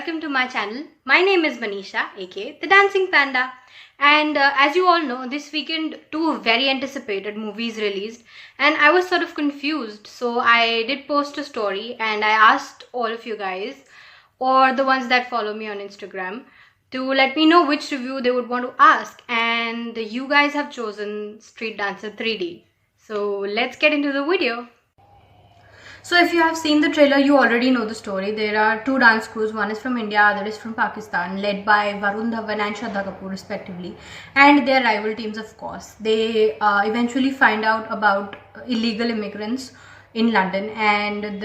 welcome to my channel. My name is Manisha, aka the Dancing Panda. And as you all know, this weekend two very anticipated movies released, and I was sort of confused. So I did post a story and I asked all of you guys, or the ones that follow me on Instagram, to let me know which review they would want to ask. And you guys have chosen Street Dancer 3D. So let's get into the video. So if you have seen the trailer, you already know the story. There are two dance crews. One is from India, other is from Pakistan, led by Varun, Dhawan and Shraddha Kapoor respectively. And their rival teams, of course. They eventually find out about illegal immigrants in London, and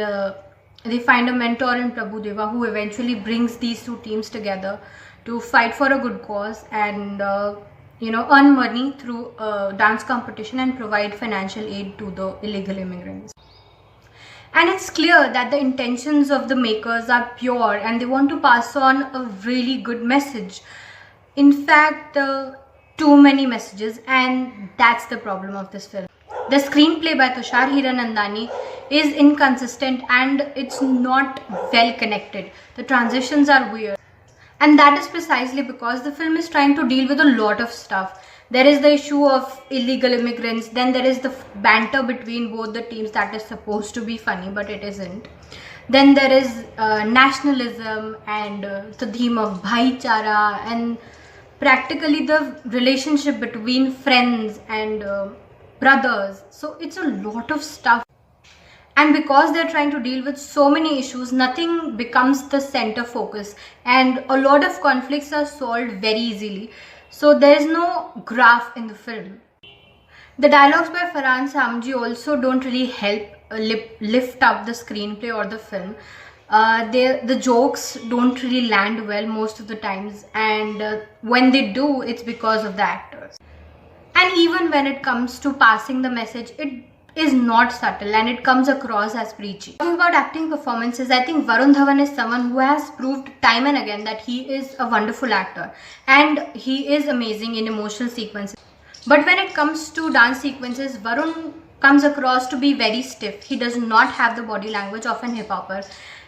they find a mentor in Prabhudeva who eventually brings these two teams together to fight for a good cause and earn money through a dance competition and provide financial aid to the illegal immigrants. And it's clear that the intentions of the makers are pure and they want to pass on a really good message. In fact, too many messages, and that's the problem of this film. The screenplay by Tushar Hiranandani is inconsistent and it's not well connected. The transitions are weird. And that is precisely because the film is trying to deal with a lot of stuff. There is the issue of illegal immigrants, then there is the banter between both the teams that is supposed to be funny but it isn't. Then there is nationalism and the theme of bhaichara and practically the relationship between friends and brothers. So it's a lot of stuff. And because they're trying to deal with so many issues, nothing becomes the center focus and a lot of conflicts are solved very easily. So there is no graph in the film. The dialogues by Farhan Samji also don't really help lift up the screenplay or the film. The jokes don't really land well most of the times, and when they do, it's because of the actors. And even when it comes to passing the message, it is not subtle and it comes across as preachy. Talking about acting performances, I think Varun Dhawan is someone who has proved time and again that he is a wonderful actor and he is amazing in emotional sequences. But when it comes to dance sequences, Varun comes across to be very stiff. He does not have the body language of an hip-hopper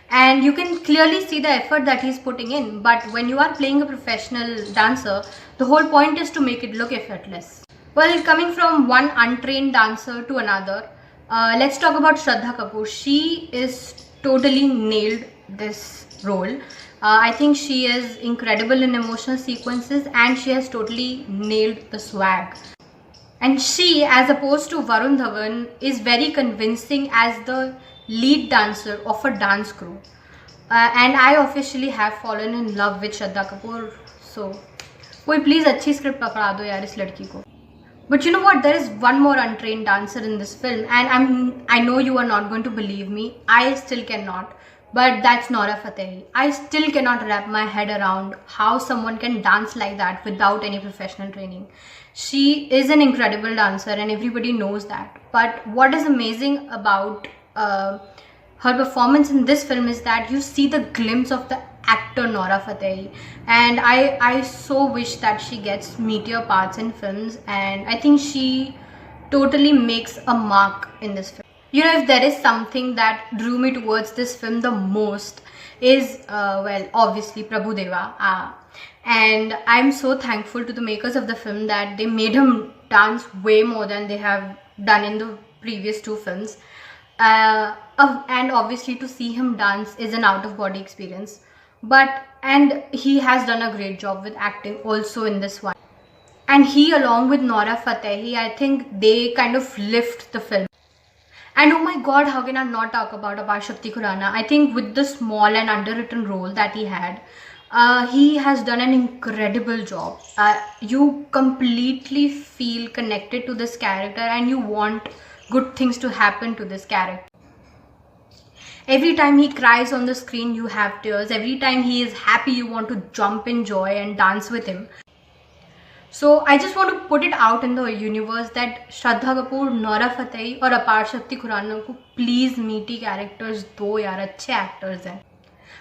and you can clearly see the effort that he's putting in. But when you are playing a professional dancer, the whole point is to make it look effortless. Well, coming from one untrained dancer to another, let's talk about Shraddha Kapoor. She is totally nailed this role. I think she is incredible in emotional sequences and she has totally nailed the swag. And she, as opposed to Varun Dhawan, is very convincing as the lead dancer of a dance crew. And I officially have fallen in love with Shraddha Kapoor. So, कोई please अच्छी script पकड़ा दो यार इस लड़की को. But you know what, there is one more untrained dancer in this film and I know you are not going to believe me. I still cannot. But that's Nora Fatehi. I still cannot wrap my head around how someone can dance like that without any professional training. She is an incredible dancer and everybody knows that. But what is amazing about her performance in this film is that you see the glimpse of the actor Nora Fatehi, and I so wish that she gets meatier parts in films, and I think she totally makes a mark in this film. You know, if there is something that drew me towards this film the most is well, obviously Prabhudeva, and I'm so thankful to the makers of the film that they made him dance way more than they have done in the previous two films, and obviously to see him dance is an out-of-body experience. And he has done a great job with acting also in this one. And he, along with Nora Fatehi, I think they kind of lift the film. And oh my god, how can I not talk about Shakti Khurana? I think with the small and underwritten role that he had, he has done an incredible job. You completely feel connected to this character and you want good things to happen to this character. Every time he cries on the screen, you have tears. Every time he is happy, you want to jump in joy and dance with him. So I just want to put it out in the universe that Shraddha Kapoor, Nora Fatehi और Shakti Khurana को please meaty characters दो यार, अच्छे actors हैं.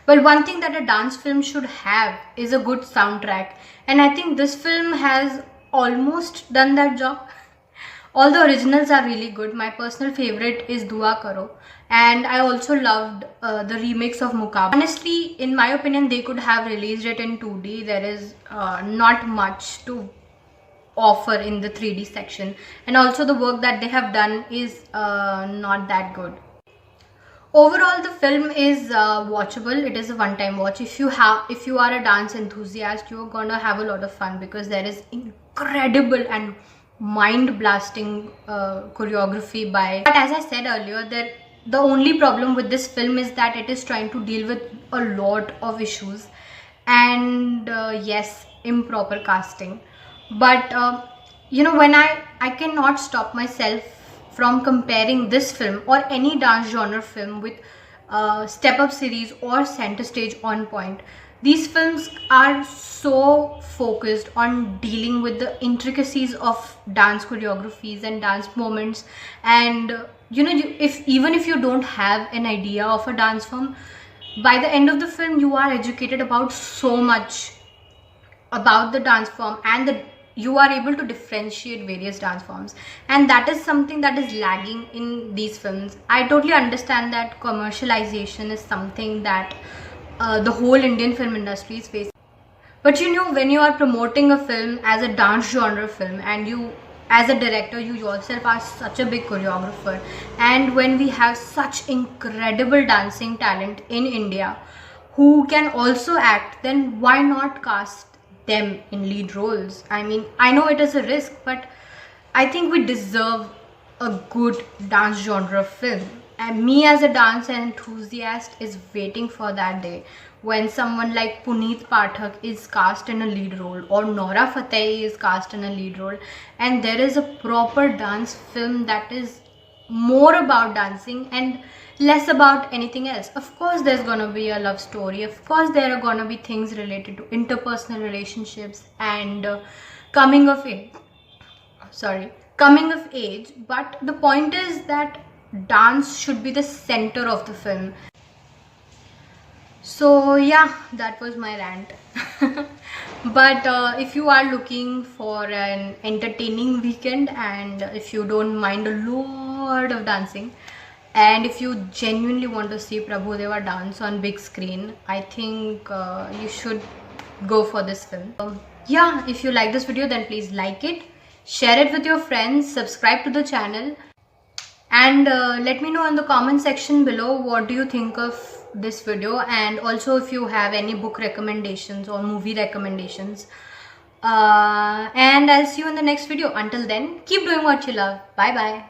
Well, one thing that a dance film should have is a good soundtrack, and I think this film has almost done that job. All the originals are really good. My personal favorite is Dua Karo, And I also loved the remix of Muqab. Honestly, in my opinion, they could have released it in 2D. There is not much to offer in the 3D section, and also the work that they have done is not that good. Overall, the film is watchable. It is a one-time watch. If you are a dance enthusiast, you're gonna have a lot of fun because there is incredible and mind-blasting choreography by. But as I said earlier, that the only problem with this film is that it is trying to deal with a lot of issues, and yes, improper casting. But when I cannot stop myself from comparing this film or any dance genre film with Step Up series or Center Stage on Point. These films are so focused on dealing with the intricacies of dance choreographies and dance moments, and even if you don't have an idea of a dance form, by the end of the film you are educated about so much about the dance form, and you are able to differentiate various dance forms, and that is something that is lagging in these films. I totally understand that commercialization is something that the whole Indian film industry is facing, but when you are promoting a film as a dance genre film, and you as a director, you yourself are such a big choreographer, and when we have such incredible dancing talent in India who can also act, then why not cast them in lead roles? I mean, I know it is a risk, but I think we deserve a good dance genre film. And me as a dance enthusiast is waiting for that day when someone like Puneet Pathak is cast in a lead role, or Nora Fatehi is cast in a lead role, and there is a proper dance film that is more about dancing and less about anything else. Of course there's gonna be a love story, of course there are gonna be things related to interpersonal relationships and coming of age, but the point is that dance should be the center of the film. So yeah, that was my rant. But if you are looking for an entertaining weekend, and if you don't mind a lot of dancing, and if you genuinely want to see Prabhudeva dance on big screen, I think you should go for this film. Yeah, if you like this video, then please like it, share it with your friends, subscribe to the channel, and let me know in the comment section below what do you think of this video, and also if you have any book recommendations or movie recommendations. And I'll see you in the next video. Until then, keep doing what you love. Bye bye.